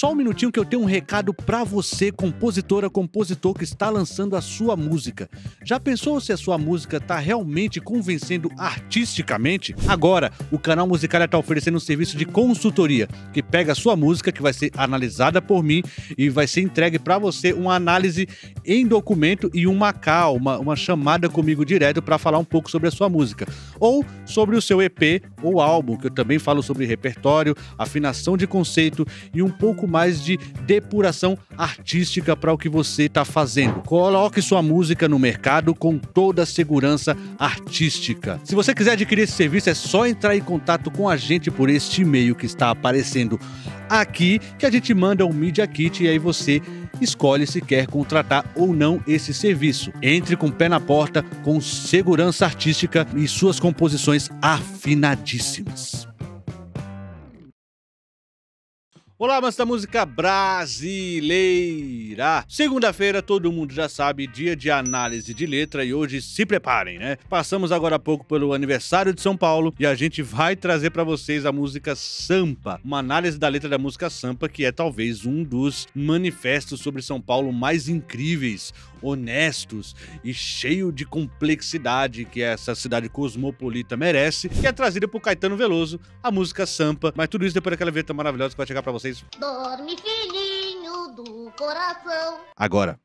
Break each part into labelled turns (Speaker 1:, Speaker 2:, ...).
Speaker 1: só um minutinho que eu tenho um recado pra você, compositora, compositor que está lançando a sua música. Já pensou se a sua música tá realmente convencendo artisticamente? Agora, o canal Musicalha tá oferecendo um serviço de consultoria, que pega a sua música, que vai ser analisada por mim e vai ser entregue pra você uma análise em documento e uma call, uma chamada comigo direto pra falar um pouco sobre a sua música. Ou sobre o seu EP ou álbum, que eu também falo sobre repertório, afinação de conceito e um pouco mais de depuração artística para o que você está fazendo. Coloque sua música no mercado com toda a segurança artística. Se você quiser adquirir esse serviço, é só entrar em contato com a gente por este e-mail que está aparecendo aqui, que a gente manda um Media Kit e aí você escolhe se quer contratar ou não esse serviço. Entre com o pé na porta, com segurança artística e suas composições afinadíssimas. Olá, amantes da música brasileira! Segunda-feira, todo mundo já sabe, dia de análise de letra e hoje se preparem, né? Passamos agora há pouco pelo aniversário de São Paulo e a gente vai trazer pra vocês a música Sampa, uma análise da letra da música Sampa, que é talvez um dos manifestos sobre São Paulo mais incríveis, honestos e cheio de complexidade que essa cidade cosmopolita merece, que é trazida por Caetano Veloso, a música Sampa, mas tudo isso depois daquela vinheta maravilhosa que vai chegar pra vocês.
Speaker 2: Dorme, filhinho do coração.
Speaker 1: Agora.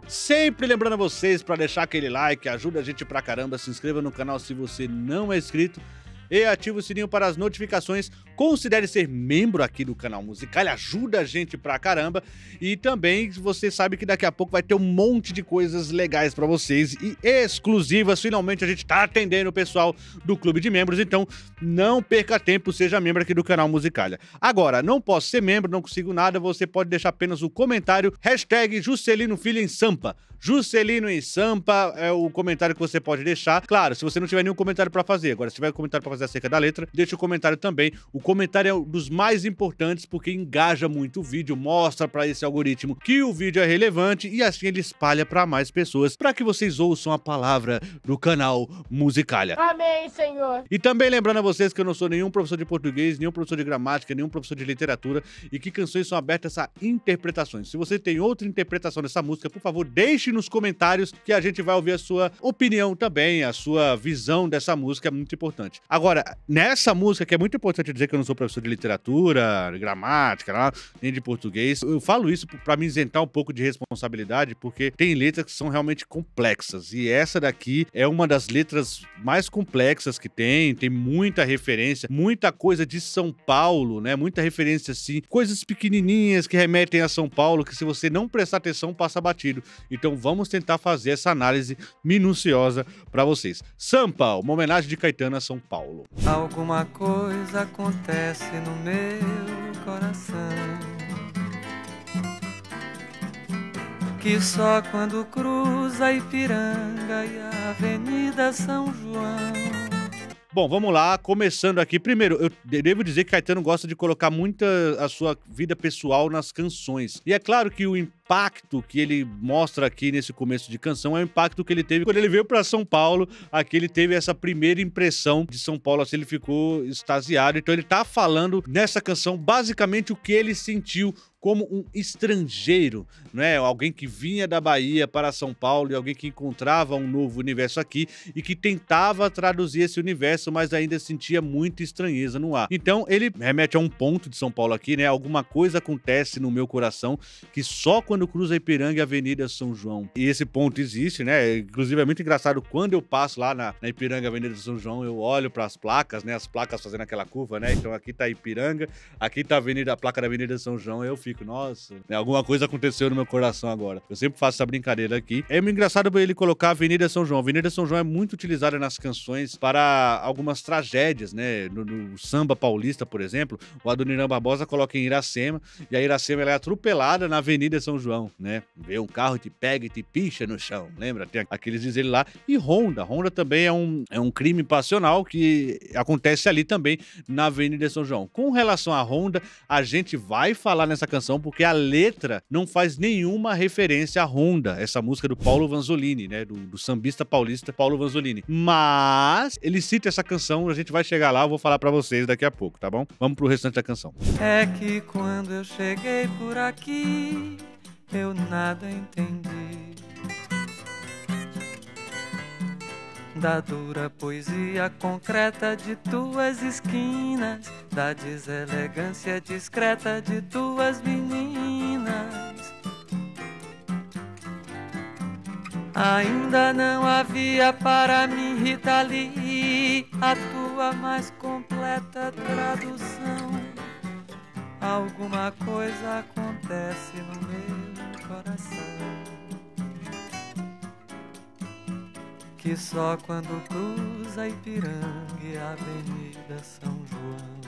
Speaker 1: Sempre lembrando a vocês para deixar aquele like, ajuda a gente pra caramba, se inscreva no canal se você não é inscrito e ativa o sininho para as notificações. Considere ser membro aqui do canal Musicalha, ajuda a gente pra caramba. E também você sabe que daqui a pouco vai ter um monte de coisas legais pra vocês e exclusivas. Finalmente a gente tá atendendo o pessoal do clube de membros, então não perca tempo, seja membro aqui do canal Musicalha. Agora, não posso ser membro, não consigo nada, você pode deixar apenas o comentário #Juscelino Filho em Sampa. Juscelino em Sampa é o comentário que você pode deixar. Claro, se você não tiver nenhum comentário pra fazer. Agora, se tiver um comentário pra fazer acerca da letra, deixa o comentário também. O comentário é um dos mais importantes porque engaja muito o vídeo, mostra pra esse algoritmo que o vídeo é relevante e assim ele espalha pra mais pessoas, pra que vocês ouçam a palavra do canal Musicalha.
Speaker 3: Amém, Senhor!
Speaker 1: E também lembrando a vocês que eu não sou nenhum professor de português, nenhum professor de gramática, nenhum professor de literatura e que canções são abertas a interpretações. Se você tem outra interpretação dessa música, por favor, deixe nos comentários que a gente vai ouvir a sua opinião também, a sua visão dessa música é muito importante. Agora, nessa música, que é muito importante dizer que eu não sou professor de literatura, de gramática, nem de português, eu falo isso pra me isentar um pouco de responsabilidade, porque tem letras que são realmente complexas, e essa daqui é uma das letras mais complexas que tem muita referência, muita coisa de São Paulo, né, muita referência assim, coisas pequenininhas que remetem a São Paulo, que se você não prestar atenção, passa batido. Então vamos tentar fazer essa análise minuciosa pra vocês. Sampa, uma homenagem de Caetano a São Paulo.
Speaker 4: Alguma coisa acontece no meu coração que só quando cruza a Ipiranga e a Avenida São João.
Speaker 1: Bom, vamos lá, começando aqui. Primeiro, eu devo dizer que Caetano gosta de colocar muita a sua vida pessoal nas canções. E é claro que o impacto que ele mostra aqui nesse começo de canção é o impacto que ele teve quando ele veio para São Paulo. Aqui ele teve essa primeira impressão de São Paulo, assim, ele ficou extasiado. Então ele tá falando nessa canção basicamente o que ele sentiu como um estrangeiro, né? Alguém que vinha da Bahia para São Paulo e alguém que encontrava um novo universo aqui e que tentava traduzir esse universo, mas ainda sentia muita estranheza no ar. Então ele remete a um ponto de São Paulo aqui, né? Alguma coisa acontece no meu coração que só quando cruza a Ipiranga e a Avenida São João. E esse ponto existe, né? Inclusive é muito engraçado quando eu passo lá na Ipiranga, Avenida São João, eu olho para as placas, né? As placas fazendo aquela curva, né? Então aqui tá Ipiranga, aqui tá a placa da Avenida São João, eu fico, nossa, né? Alguma coisa aconteceu no meu coração agora. Eu sempre faço essa brincadeira aqui. É muito engraçado ele colocar a Avenida São João. A Avenida São João é muito utilizada nas canções para algumas tragédias, né? No samba paulista, por exemplo, o Adoniran Barbosa coloca em Iracema, e a Iracema ela é atropelada na Avenida São João. João, né? Vê um carro, te pega e te picha no chão, lembra? Tem aqueles dizeres lá. E Honda também é um crime passional que acontece ali também na Avenida São João. Com relação à Honda, a gente vai falar nessa canção porque a letra não faz nenhuma referência à Honda, essa música do Paulo Vanzolini, né? Do sambista paulista Paulo Vanzolini. Mas ele cita essa canção, a gente vai chegar lá, eu vou falar pra vocês daqui a pouco, tá bom? Vamos pro restante da canção.
Speaker 4: É que quando eu cheguei por aqui, eu nada entendi da dura poesia concreta de tuas esquinas, da deselegância discreta de tuas meninas. Ainda não havia para mim, Rita Lee, a tua mais completa tradução. Alguma coisa acontece no meu coração, que só quando cruza Ipiranga e a Avenida São João.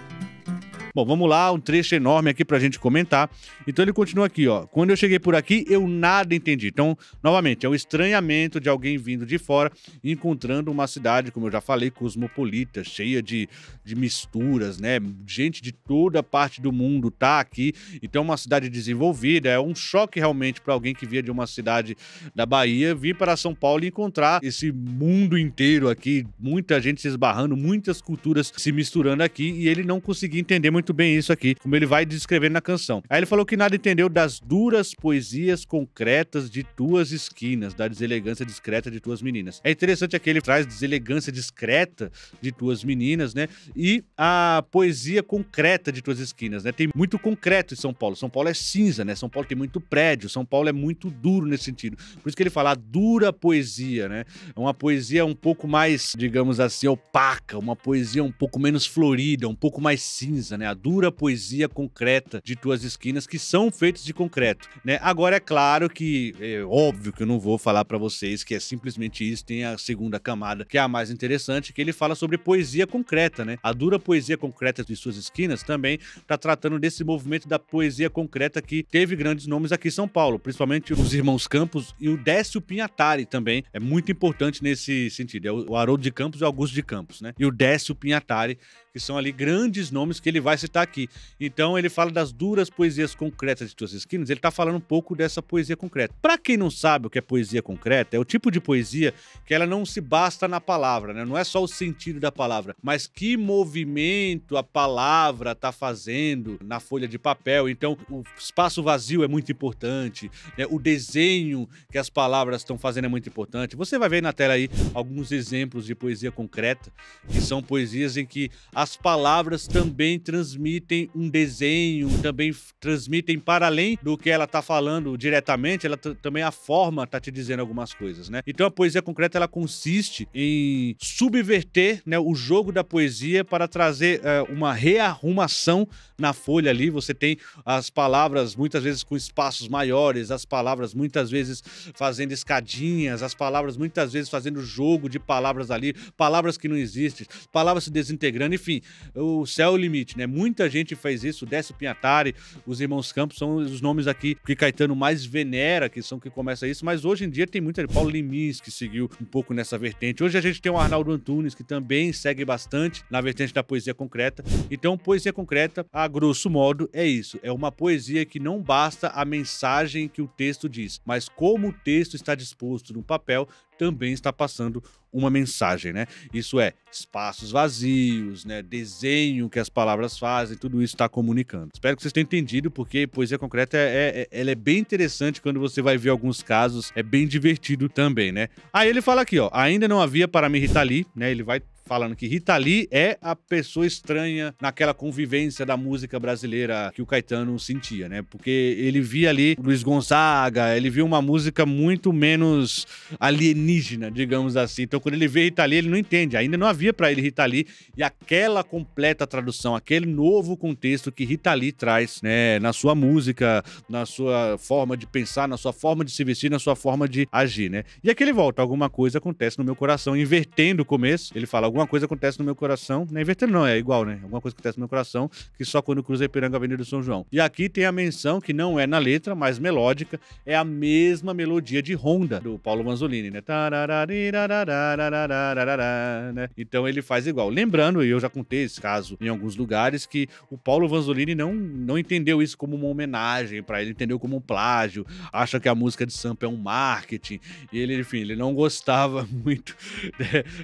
Speaker 1: Bom, vamos lá, um trecho enorme aqui pra gente comentar. Então ele continua aqui, ó. Quando eu cheguei por aqui, eu nada entendi. Então, novamente, é o estranhamento de alguém vindo de fora e encontrando uma cidade, como eu já falei, cosmopolita, cheia de misturas, né? Gente de toda parte do mundo tá aqui. Então, uma cidade desenvolvida. É um choque realmente para alguém que via de uma cidade da Bahia vir para São Paulo e encontrar esse mundo inteiro aqui, muita gente se esbarrando, muitas culturas se misturando aqui e ele não conseguia entender muito bem isso aqui, como ele vai descrevendo na canção. Aí ele falou que nada entendeu das duras poesias concretas de tuas esquinas, da deselegância discreta de tuas meninas. É interessante aqui, ele traz deselegância discreta de tuas meninas, né? E a poesia concreta de tuas esquinas, né? Tem muito concreto em São Paulo. São Paulo é cinza, né? São Paulo tem muito prédio, São Paulo é muito duro nesse sentido. Por isso que ele fala a dura poesia, né? É uma poesia um pouco mais, digamos assim, opaca, uma poesia um pouco menos florida, um pouco mais cinza, né? A dura poesia concreta de tuas esquinas, que são feitas de concreto, né? Agora, é claro que, é óbvio que eu não vou falar pra vocês que é simplesmente isso, tem a segunda camada, que é a mais interessante, que ele fala sobre poesia concreta, né? A dura poesia concreta de suas esquinas também tá tratando desse movimento da poesia concreta que teve grandes nomes aqui em São Paulo, principalmente os Irmãos Campos e o Décio Pinhatari também, é muito importante nesse sentido, é o Haroldo de Campos e o Augusto de Campos, né? E o Décio Pinhatari, que são ali grandes nomes que ele vai citar aqui. Então ele fala das duras poesias concretas de tuas esquinas, ele tá falando um pouco dessa poesia concreta. Pra quem não sabe o que é poesia concreta, é o tipo de poesia que ela não se basta na palavra, né? Não é só o sentido da palavra, mas que movimento a palavra tá fazendo na folha de papel. Então o espaço vazio é muito importante, né? O desenho que as palavras estão fazendo é muito importante. Você vai ver na tela aí alguns exemplos de poesia concreta, que são poesias em que as palavras também transmitem um desenho, também transmitem para além do que ela tá falando diretamente, ela também a forma tá te dizendo algumas coisas, né? Então a poesia concreta, ela consiste em subverter, né, o jogo da poesia para trazer uma rearrumação na folha ali. Você tem as palavras muitas vezes com espaços maiores, as palavras muitas vezes fazendo escadinhas, as palavras muitas vezes fazendo jogo de palavras ali, palavras que não existem, palavras se desintegrando, enfim, o céu é o limite, né? Muita gente faz isso, o Décio Pinhatari, os Irmãos Campos são os nomes aqui que Caetano mais venera, que são que começa isso, mas hoje em dia tem muita, Paulo Leminski que seguiu um pouco nessa vertente. Hoje a gente tem o Arnaldo Antunes, que também segue bastante na vertente da poesia concreta. Então, poesia concreta, a grosso modo, é isso. É uma poesia que não basta a mensagem que o texto diz, mas como o texto está disposto no papel, também está passando uma mensagem, né? Isso é espaços vazios, né? Desenho que as palavras fazem, tudo isso está comunicando. Espero que vocês tenham entendido, porque poesia concreta ela é bem interessante quando você vai ver alguns casos, é bem divertido também, né? Aí ele fala aqui, ó, ainda não havia para mim Rita Lee, né? Ele vai falando que Rita Lee é a pessoa estranha naquela convivência da música brasileira que o Caetano sentia, né? Porque ele via ali Luiz Gonzaga, ele via uma música muito menos alienígena, digamos assim. Então, quando ele vê Rita Lee, ele não entende. Ainda não havia para ele Rita Lee e aquela completa tradução, aquele novo contexto que Rita Lee traz, né? Na sua música, na sua forma de pensar, na sua forma de se vestir, na sua forma de agir, né? E aqui ele volta, alguma coisa acontece no meu coração, invertendo o começo. Ele fala, alguma alguma coisa acontece no meu coração, não é invertendo não, é igual, né? Alguma coisa acontece no meu coração, que só quando cruza Ipiranga, Avenida do São João. E aqui tem a menção, que não é na letra, mas melódica, é a mesma melodia de Honda, do Paulo Vanzolini, né? Né? Então ele faz igual. Lembrando, e eu já contei esse caso em alguns lugares, que o Paulo Vanzolini não entendeu isso como uma homenagem pra ele, entendeu como um plágio, acha que a música de Sampa é um marketing, e ele, enfim, ele não gostava muito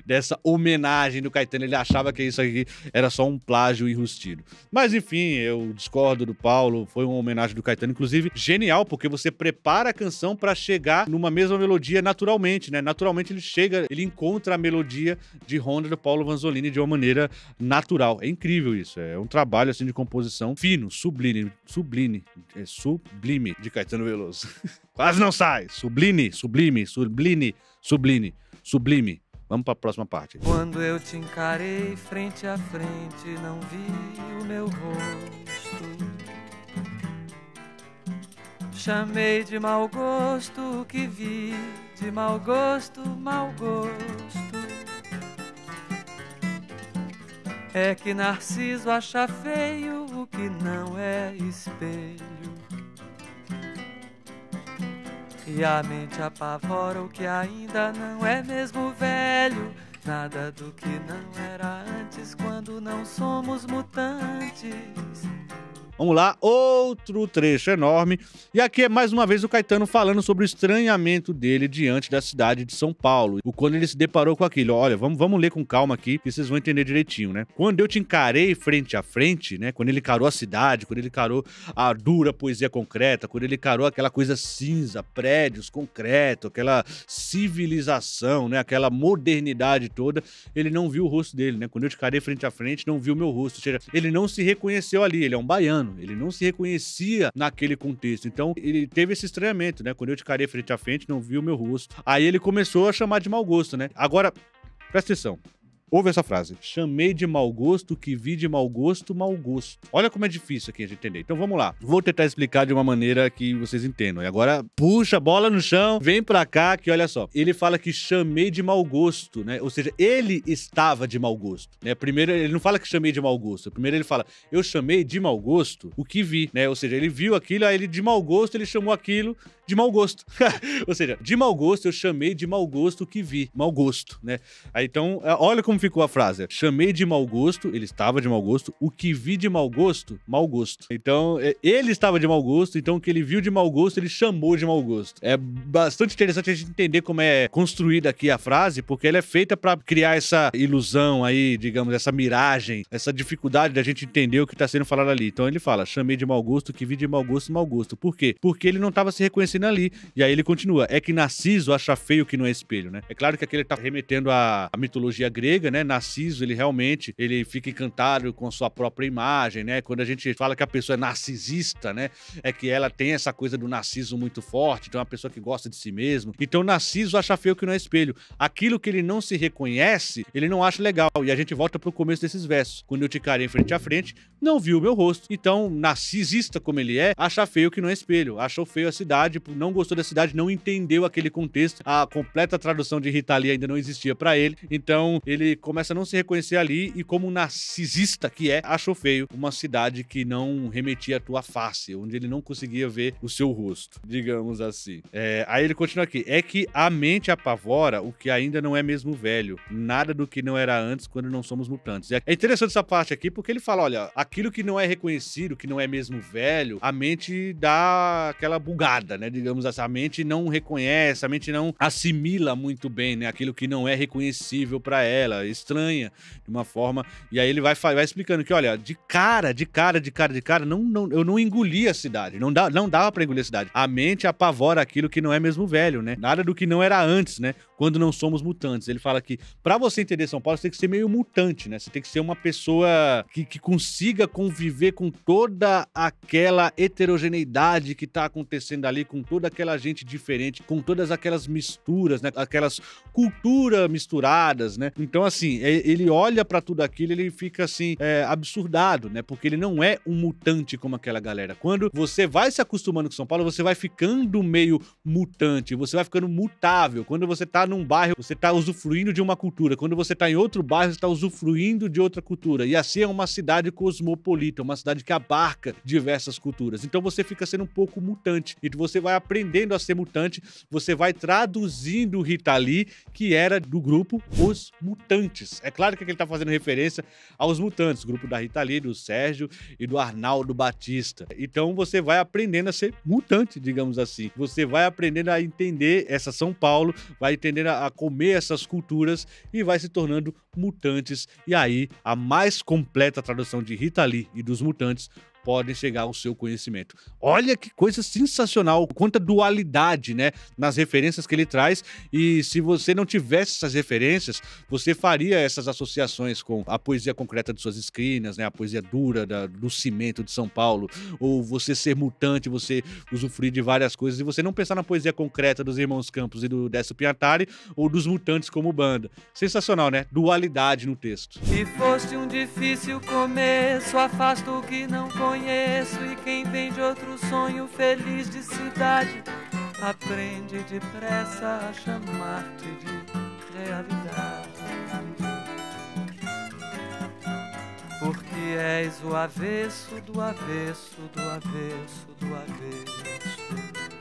Speaker 1: dessa homenagem do Caetano, ele achava que isso aqui era só um plágio enrustido. Mas enfim, eu discordo do Paulo, foi uma homenagem do Caetano, inclusive genial, porque você prepara a canção pra chegar numa mesma melodia naturalmente, né? Naturalmente ele chega, ele encontra a melodia de Honda do Paulo Vanzolini de uma maneira natural. É incrível isso, é um trabalho assim de composição fino, sublime de Caetano Veloso. Quase não sai. Sublime. Vamos para a próxima parte.
Speaker 4: Quando eu te encarei frente a frente, não vi o meu rosto. Chamei de mau gosto o que vi, de mau gosto, mau gosto. É que Narciso acha feio o que não é espelho. E a mente apavora o que ainda não é mesmo velho. Nada do que não era antes quando não somos mutantes.
Speaker 1: Vamos lá, outro trecho enorme. E aqui é mais uma vez o Caetano falando sobre o estranhamento dele diante da cidade de São Paulo. Quando ele se deparou com aquilo. Olha, vamos ler com calma aqui, que vocês vão entender direitinho, né? Quando eu te encarei frente a frente, né? Quando ele encarou a cidade, quando ele encarou a dura poesia concreta, quando ele encarou aquela coisa cinza, prédios, concreto, aquela civilização, né? Aquela modernidade toda, ele não viu o rosto dele, né? Quando eu te encarei frente a frente, não viu o meu rosto. Ou seja, ele não se reconheceu ali, ele é um baiano. Ele não se reconhecia naquele contexto. Então, ele teve esse estranhamento, né? Quando eu te encarei frente a frente, não viu o meu rosto. Aí ele começou a chamar de mau gosto, né? Agora, presta atenção. Ouve essa frase. Chamei de mau gosto, que vi de mau gosto, mau gosto. Olha como é difícil aqui a gente entender. Então vamos lá. Vou tentar explicar de uma maneira que vocês entendam. E agora, puxa a bola no chão, vem pra cá, que olha só. Ele fala que chamei de mau gosto, né? Ou seja, ele estava de mau gosto, né? Primeiro, ele não fala que chamei de mau gosto. Primeiro ele fala, eu chamei de mau gosto o que vi, né? Ou seja, ele viu aquilo, aí ele de mau gosto, ele chamou aquilo de mau gosto. Ou seja, de mau gosto, eu chamei de mau gosto o que vi. Mau gosto, né? Aí então, olha como ficou a frase. Chamei de mau gosto, ele estava de mau gosto, o que vi de mau gosto, mau gosto. Então, ele estava de mau gosto, então o que ele viu de mau gosto, ele chamou de mau gosto. É bastante interessante a gente entender como é construída aqui a frase, porque ela é feita para criar essa ilusão aí, digamos, essa miragem, essa dificuldade da gente entender o que está sendo falado ali. Então ele fala, chamei de mau gosto, o que vi de mau gosto, mau gosto. Por quê? Porque ele não estava se reconhecendo ali. E aí ele continua, é que Narciso acha feio que não é espelho, né? É claro que aqui ele tá remetendo à mitologia grega, né? Narciso, ele realmente, ele fica encantado com a sua própria imagem, né? Quando a gente fala que a pessoa é narcisista, né? É que ela tem essa coisa do narciso muito forte, então é uma pessoa que gosta de si mesmo. Então Narciso acha feio que não é espelho. Aquilo que ele não se reconhece, ele não acha legal. E a gente volta pro começo desses versos. Quando eu te encarei frente a frente, não viu o meu rosto. Então, narcisista como ele é, acha feio que não é espelho. Achou feio a cidade, não gostou da cidade, não entendeu aquele contexto. A completa tradução de Rita Lee ainda não existia pra ele. Então, ele começa a não se reconhecer ali e como narcisista que é, achou feio uma cidade que não remetia à tua face, onde ele não conseguia ver o seu rosto, digamos assim. Aí ele continua aqui. É que a mente apavora o que ainda não é mesmo velho. Nada do que não era antes quando não somos mutantes. É interessante essa parte aqui porque ele fala, olha, aquilo que não é reconhecido, que não é mesmo velho, a mente dá aquela bugada, né? Digamos assim, a mente não reconhece, a mente não assimila muito bem, né? Aquilo que não é reconhecível pra ela, estranha de uma forma. E aí ele vai explicando que, olha, de cara, eu não engoli a cidade. Não dava pra engolir a cidade. A mente apavora aquilo que não é mesmo velho, né? Nada do que não era antes, né? Quando não somos mutantes. Ele fala que pra você entender São Paulo, você tem que ser meio mutante, né? Você tem que ser uma pessoa que consiga conviver com toda aquela heterogeneidade que tá acontecendo ali, com toda aquela gente diferente, com todas aquelas misturas, né? Aquelas culturas misturadas, né? Então, assim, ele olha pra tudo aquilo, ele fica, assim, absurdado, né? Porque ele não é um mutante como aquela galera. Quando você vai se acostumando com São Paulo, você vai ficando meio mutante, você vai ficando mutável. Quando você tá num bairro, você tá usufruindo de uma cultura. Quando você tá em outro bairro, você tá usufruindo de outra cultura. E assim é uma cidade cosmopolita, uma cidade que abarca diversas culturas. Então você fica sendo um pouco mutante. E você vai aprendendo a ser mutante, você vai traduzindo o Rita Lee, que era do grupo Os Mutantes. É claro que ele tá fazendo referência aos Mutantes, grupo da Rita Lee, do Sérgio e do Arnaldo Batista. Então você vai aprendendo a ser mutante, digamos assim. Você vai aprendendo a entender essa São Paulo, vai entendendo a comer essas culturas e vai se tornando mutantes. E aí, a mais completa tradução de Rita Lee e dos Mutantes podem chegar ao seu conhecimento. Olha que coisa sensacional, quanta dualidade, né, nas referências que ele traz, e se você não tivesse essas referências, você faria essas associações com a poesia concreta de suas esquinas, né, a poesia dura do cimento de São Paulo, ou você ser mutante, você usufruir de várias coisas, e você não pensar na poesia concreta dos Irmãos Campos e do Décio Pinhatari, ou dos Mutantes como banda. Sensacional, né? Dualidade no texto.
Speaker 4: E foste um difícil começo, afasta o que não conheço, e quem vem de outro sonho feliz de cidade aprende depressa a chamar-te de realidade. Porque és o avesso do avesso do avesso do avesso.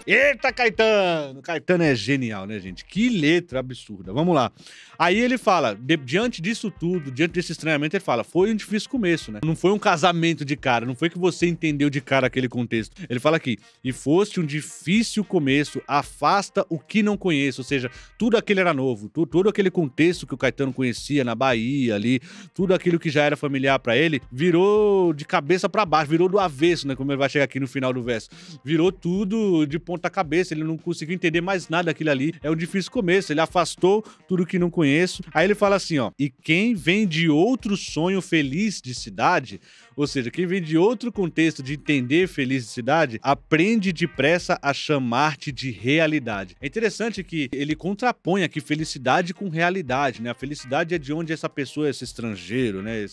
Speaker 1: Eita, Caetano! Caetano é genial, né, gente? Que letra absurda. Vamos lá. Aí ele fala, diante disso tudo, diante desse estranhamento, ele fala, foi um difícil começo, né? Não foi um casamento de cara, não foi que você entendeu de cara aquele contexto. Ele fala aqui, e foste um difícil começo, afasta o que não conheço, ou seja, tudo aquilo era novo, todo aquele contexto que o Caetano conhecia na Bahia ali, tudo aquilo que já era familiar pra ele, virou de cabeça pra baixo, virou do avesso, né? Como ele vai chegar aqui no final do verso. Virou tudo de ponta cabeça, ele não conseguiu entender mais nada daquilo ali. É um difícil começo, ele afastou tudo que não conheço. Aí ele fala assim, ó, e quem vem de outro sonho feliz de cidade, ou seja, quem vem de outro contexto de entender feliz de cidade, aprende depressa a chamar-te de realidade. É interessante que ele contrapõe aqui felicidade com realidade, né? A felicidade é de onde essa pessoa, esse estrangeiro, né?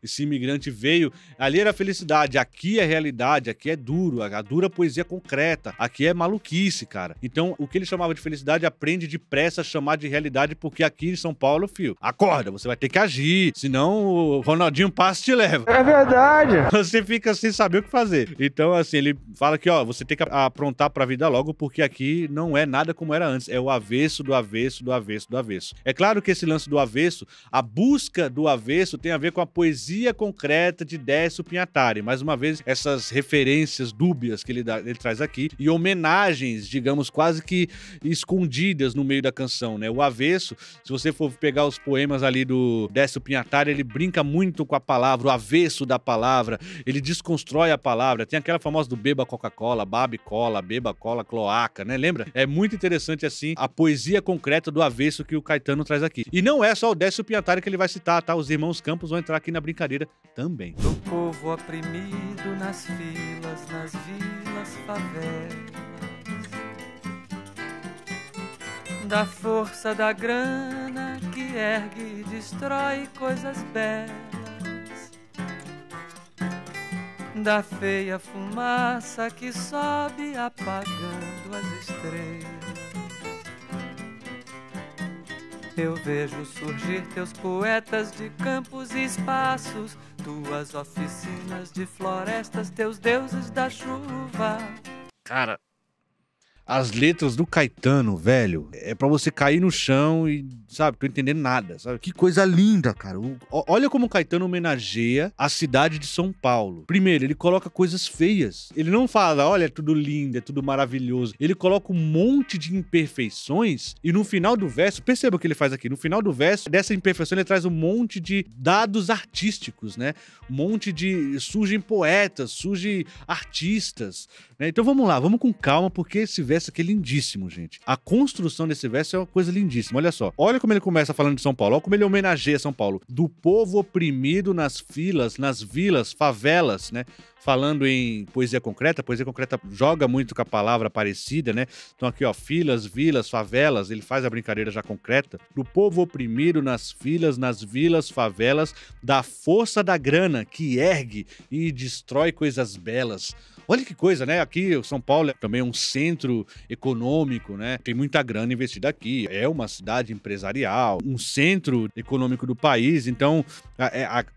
Speaker 1: Esse imigrante veio. Ali era felicidade, aqui é realidade, aqui é duro, a dura poesia concreta, aqui é maluquice, cara. Então, o que ele chamava de felicidade, aprende depressa a chamar de realidade, porque aqui em São Paulo, filho, acorda, você vai ter que agir, senão o Ronaldinho passa e te leva.
Speaker 3: É verdade.
Speaker 1: Você fica sem saber o que fazer. Então, assim, ele fala que, ó, você tem que aprontar pra vida logo, porque aqui não é nada como era antes, é o avesso do avesso do avesso do avesso. É claro que esse lance do avesso, a busca do avesso tem a ver com a poesia concreta de Décio Pinhatari. Mais uma vez, essas referências dúbias que ele traz aqui, e homenagens, digamos, quase que escondidas no meio da canção, né? O avesso, se você for pegar os poemas ali do Décio Pinhatari, ele brinca muito com a palavra, o avesso da palavra, ele desconstrói a palavra. Tem aquela famosa do beba Coca-Cola, babe cola, beba cola, cloaca, né? Lembra? É muito interessante, assim, a poesia concreta do avesso que o Caetano traz aqui. E não é só o Décio Pinhatari que ele vai citar, tá? Os Irmãos Campos vão entrar aqui na brincadeira também.
Speaker 4: Do povo oprimido nas filas, nas vilas, favelas, da força da grana que ergue e destrói coisas belas, da feia fumaça que sobe apagando as estrelas. Eu vejo surgir teus poetas de campos e espaços, tuas oficinas de florestas, teus deuses da chuva.
Speaker 1: Cara, as letras do Caetano, velho, é pra você cair no chão e, sabe, tô entendendo nada, sabe? Que coisa linda, cara. Olha como o Caetano homenageia a cidade de São Paulo. Primeiro, ele coloca coisas feias. Ele não fala, olha, é tudo lindo, é tudo maravilhoso. Ele coloca um monte de imperfeições e no final do verso, perceba o que ele faz aqui, no final do verso, dessa imperfeição ele traz um monte de dados artísticos, né? Um monte de... surgem poetas, surgem artistas, né? Então vamos lá, vamos com calma, porque esse verso aqui é lindíssimo, gente. A construção desse verso é uma coisa lindíssima, olha só. Olha como ele começa falando de São Paulo, olha como ele homenageia São Paulo. Do povo oprimido nas filas, nas vilas, favelas, né? Falando em poesia concreta, a poesia concreta joga muito com a palavra parecida, né? Então aqui, ó, filas, vilas, favelas, ele faz a brincadeira já concreta. Do povo oprimido nas filas, nas vilas, favelas, da força da grana que ergue e destrói coisas belas. Olha que coisa, né? Aqui, São Paulo é também um centro econômico, né? Tem muita grana investida aqui. É uma cidade empresarial, um centro econômico do país. Então,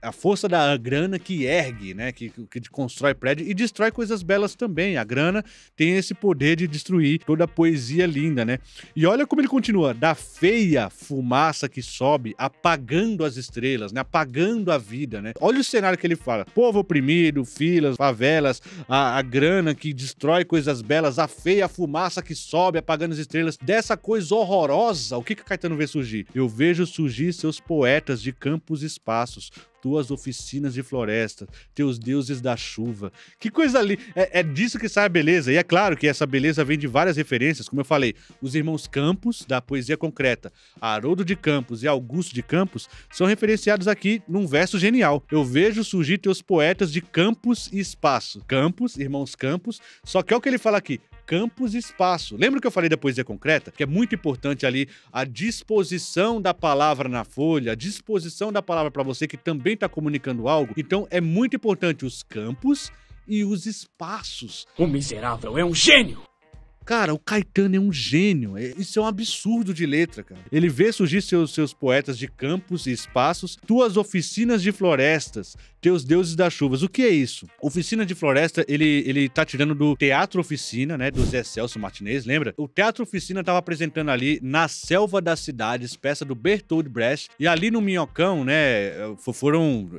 Speaker 1: a força da grana que ergue, né? Que constrói prédio e destrói coisas belas também. A grana tem esse poder de destruir toda a poesia linda, né? E olha como ele continua. Da feia fumaça que sobe, apagando as estrelas, né? Apagando a vida, né? Olha o cenário que ele fala. Povo oprimido, filas, favelas, a grana que destrói coisas belas, a feia fumaça que sobe, apagando as estrelas. Dessa coisa horrorosa, o que Caetano vê surgir? Eu vejo surgir seus poetas de campos e espaços, tuas oficinas de floresta, teus deuses da chuva. Que coisa ali! É disso que sai a beleza. E é claro que essa beleza vem de várias referências. Como eu falei, os irmãos Campos, da poesia concreta, Haroldo de Campos e Augusto de Campos, são referenciados aqui num verso genial. Eu vejo surgir teus poetas de campos e espaço. Campos, irmãos Campos, só que é o que ele fala aqui. Campos e espaço. Lembra que eu falei da poesia concreta? Que é muito importante ali a disposição da palavra na folha, a disposição da palavra para você que também está comunicando algo. Então é muito importante os campos e os espaços.
Speaker 3: O miserável é um gênio!
Speaker 1: Cara, o Caetano é um gênio. Isso é um absurdo de letra, cara. Ele vê surgir seus poetas de campos e espaços, tuas oficinas de florestas, teus deuses das chuvas. O que é isso? Oficina de floresta, ele tá tirando do Teatro Oficina, né, do Zé Celso Martinez, lembra? O Teatro Oficina tava apresentando ali Na Selva das Cidades, peça do Bertold Brecht, e ali no Minhocão, né,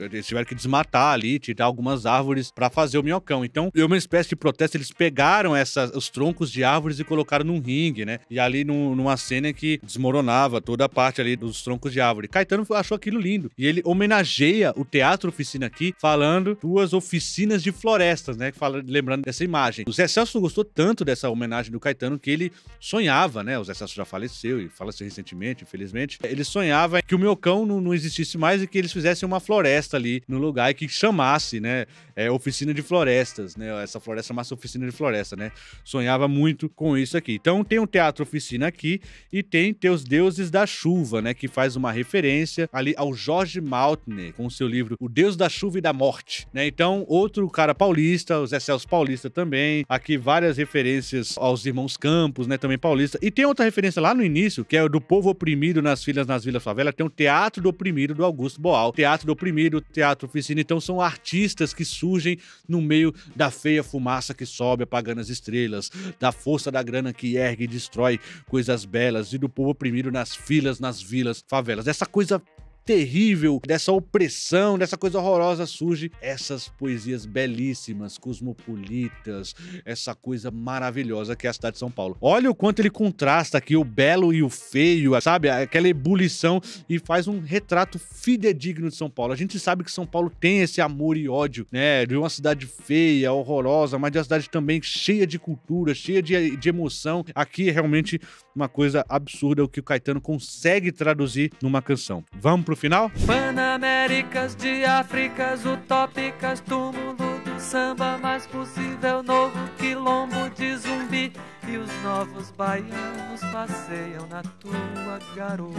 Speaker 1: eles tiveram que desmatar ali, tirar algumas árvores pra fazer o Minhocão. Então, é uma espécie de protesto, eles pegaram os troncos de árvores e colocaram num ringue, né? E ali numa cena que desmoronava toda a parte ali dos troncos de árvore. Caetano achou aquilo lindo. E ele homenageia o Teatro Oficina aqui, falando duas oficinas de florestas, né? Lembrando dessa imagem. O Zé Celso gostou tanto dessa homenagem do Caetano que ele sonhava, né? O Zé Celso já faleceu e faleceu recentemente, infelizmente. Ele sonhava que o Minhocão não existisse mais e que eles fizessem uma floresta ali no lugar e que chamasse, né? Oficina de florestas, né? Essa floresta chamasse Oficina de Floresta, né? Sonhava muito com isso aqui. Então tem um Teatro Oficina aqui e tem Teus Deuses da Chuva, né? Que faz uma referência ali ao Jorge Maltner, com o seu livro O Deus da Chuva e da Morte, né? Então, outro cara paulista, o Zé Celso paulista também. Aqui várias referências aos irmãos Campos, né? Também paulista. E tem outra referência lá no início, que é o do povo oprimido nas filas, nas vilas favela. Tem o Teatro do Oprimido, do Augusto Boal. Teatro do Oprimido, Teatro Oficina. Então, são artistas que surgem no meio da feia fumaça que sobe apagando as estrelas, da força da grana que ergue e destrói coisas belas, e do povo oprimido nas filas, nas vilas, favelas. Essa coisa terrível, dessa opressão, dessa coisa horrorosa, surge essas poesias belíssimas, cosmopolitas, essa coisa maravilhosa que é a cidade de São Paulo. Olha o quanto ele contrasta aqui o belo e o feio, sabe? Aquela ebulição, e faz um retrato fidedigno de São Paulo. A gente sabe que São Paulo tem esse amor e ódio, né? De uma cidade feia, horrorosa, mas de uma cidade também cheia de cultura, cheia de emoção. Aqui é realmente uma coisa absurda o que o Caetano consegue traduzir numa canção. Vamos pro final?
Speaker 4: Panaméricas de Áfricas utópicas, túmulo do samba mais possível, novo quilombo de Zumbi, e os novos baianos passeiam na tua garoa.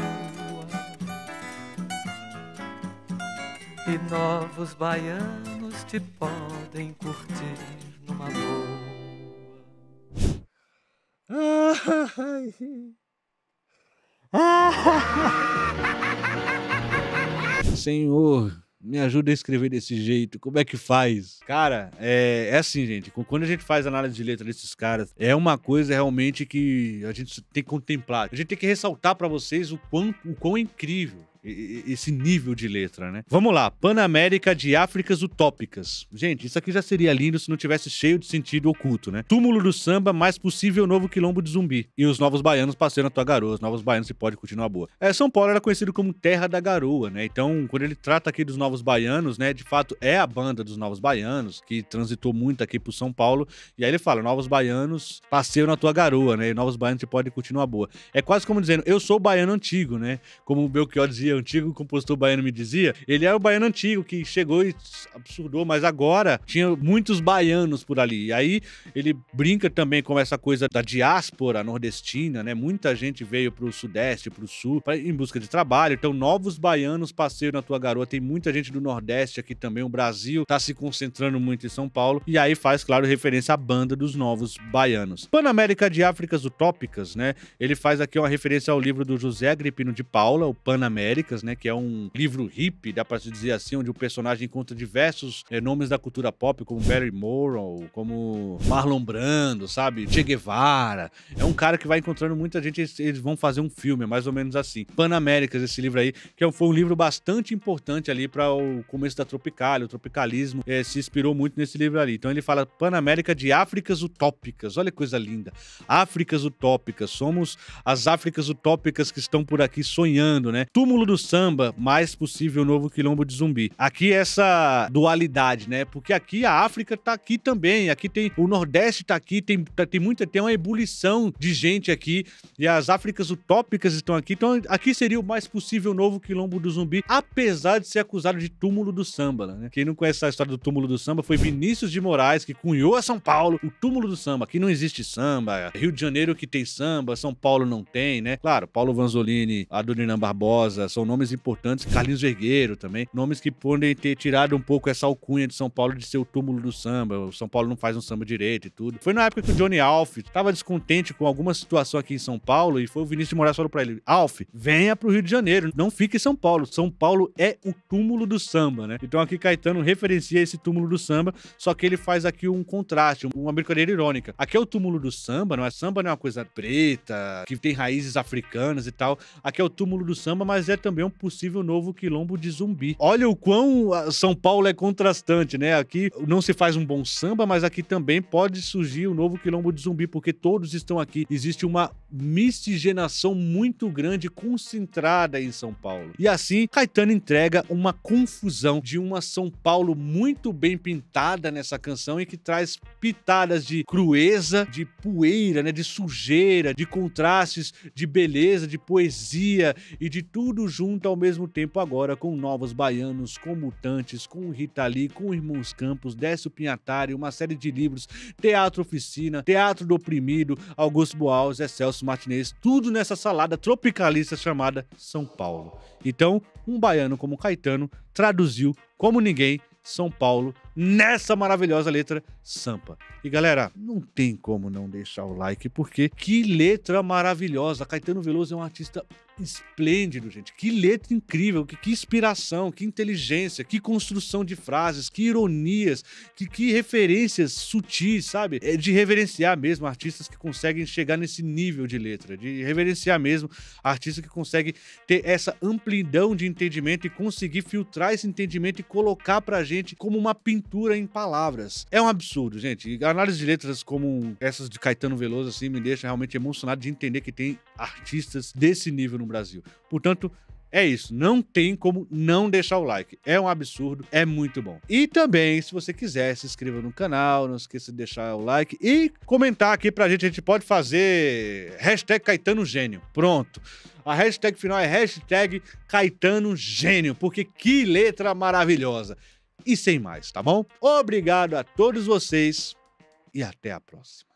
Speaker 4: E novos baianos te podem curtir numa boa.
Speaker 1: Senhor, me ajuda a escrever desse jeito. Como é que faz? Cara, é assim, gente. Quando a gente faz análise de letra desses caras, é uma coisa realmente que a gente tem que contemplar. A gente tem que ressaltar pra vocês o quão incrível esse nível de letra, né? Vamos lá, Panamérica de Áfricas Utópicas. Gente, isso aqui já seria lindo se não tivesse cheio de sentido oculto, né? Túmulo do samba, mais possível novo quilombo de Zumbi. E os novos baianos passeiam na tua garoa. Os novos baianos se pode continuar boa. São Paulo era conhecido como Terra da Garoa, né? Então, quando ele trata aqui dos novos baianos, né? De fato, é a banda dos novos baianos que transitou muito aqui pro São Paulo. E aí ele fala, novos baianos passeiam na tua garoa, né? E novos baianos se pode continuar boa. É quase como dizendo, eu sou o baiano antigo, né? Como o Belchior dizia dizia, o antigo compositor baiano me dizia, ele é o baiano antigo que chegou e absurdou, mas agora tinha muitos baianos por ali. E aí ele brinca também com essa coisa da diáspora nordestina, né? Muita gente veio pro sudeste, pro sul, em busca de trabalho. Então, novos baianos passeiam na tua garoa. Tem muita gente do nordeste aqui também. O Brasil tá se concentrando muito em São Paulo. E aí faz, claro, referência à banda dos novos baianos. Panamérica de Áfricas Utópicas, né? Ele faz aqui uma referência ao livro do José Agripino de Paula, o Panaméricas, né? Que é um livro hippie, dá pra se dizer assim, onde o personagem encontra diversos nomes da cultura pop, como Barry Morrow, como Marlon Brando, sabe? Che Guevara. É um cara que vai encontrando muita gente, eles vão fazer um filme, é mais ou menos assim. Panaméricas, esse livro aí, que foi um livro bastante importante ali para o começo da Tropicália, o tropicalismo se inspirou muito nesse livro ali. Então ele fala Panamérica de Áfricas Utópicas, olha que coisa linda. Áfricas Utópicas, somos as Áfricas Utópicas que estão por aqui sonhando, né? Túmulo do Samba, mais possível novo quilombo de Zumbi. Aqui essa dualidade, né? Porque aqui a África tá aqui também, aqui tem o Nordeste tá aqui, tem uma ebulição de gente aqui e as Áfricas Utópicas estão aqui, então aqui seria o mais possível novo quilombo do Zumbi, apesar de ser acusado de túmulo do samba, né? Quem não conhece a história do túmulo do samba foi Vinícius de Moraes, que cunhou a São Paulo o túmulo do samba. Aqui não existe samba, Rio de Janeiro que tem samba, São Paulo não tem, né? Claro, Paulo Vanzolini, Adoniran Barbosa, são nomes importantes, Carlinhos Vergueiro também, nomes que podem ter tirado um pouco essa alcunha de São Paulo de ser o túmulo do samba, o São Paulo não faz um samba direito e tudo. Foi na época que o Johnny Alf estava descontente com alguma situação aqui em São Paulo e foi o Vinícius de Moraes falou pra ele, Alf, venha pro Rio de Janeiro, não fique em São Paulo. São Paulo é o túmulo do samba, né? Então aqui Caetano referencia esse túmulo do samba, só que ele faz aqui um contraste, uma brincadeira irônica. Aqui é o túmulo do samba, não é uma coisa preta, que tem raízes africanas e tal. Aqui é o túmulo do samba, mas é também um possível novo quilombo de Zumbi. Olha o quão São Paulo é contrastante, né? Aqui não se faz um bom samba, mas aqui também pode surgir o novo quilombo de Zumbi, porque todos estão aqui. Existe uma miscigenação muito grande, concentrada em São Paulo. E assim, Caetano entrega uma confusão de uma São Paulo muito bem pintada nessa canção e que traz pitadas de crueza, de poeira, né? De sujeira, de contrastes, de beleza, de poesia e de tudo junto ao mesmo tempo agora com Novos Baianos, com Mutantes, com Rita Lee, com Irmãos Campos, Décio Pinhatari, uma série de livros, Teatro Oficina, Teatro do Oprimido, Augusto Boal, Zé Celso Martinez, tudo nessa salada tropicalista chamada São Paulo. Então, um baiano como Caetano traduziu como ninguém São Paulo nessa maravilhosa letra Sampa. E galera, não tem como não deixar o like, porque que letra maravilhosa. Caetano Veloso é um artista esplêndido, gente. Que letra incrível, que inspiração, que inteligência, que construção de frases, que ironias, que referências sutis, sabe? É de reverenciar mesmo artistas que conseguem chegar nesse nível de letra, de reverenciar mesmo artistas que conseguem ter essa amplidão de entendimento e conseguir filtrar esse entendimento e colocar pra gente como uma pintura em palavras. É um absurdo, gente. E a análise de letras como essas de Caetano Veloso, assim, me deixa realmente emocionado de entender que tem artistas desse nível no Brasil. Portanto, é isso, não tem como não deixar o like. É um absurdo, é muito bom. E também, se você quiser, se inscreva no canal, não esqueça de deixar o like e comentar aqui pra gente. A gente pode fazer hashtag Caetano Gênio. Pronto. A hashtag final é hashtag Caetano Gênio, porque que letra maravilhosa. E sem mais, tá bom? Obrigado a todos vocês e até a próxima.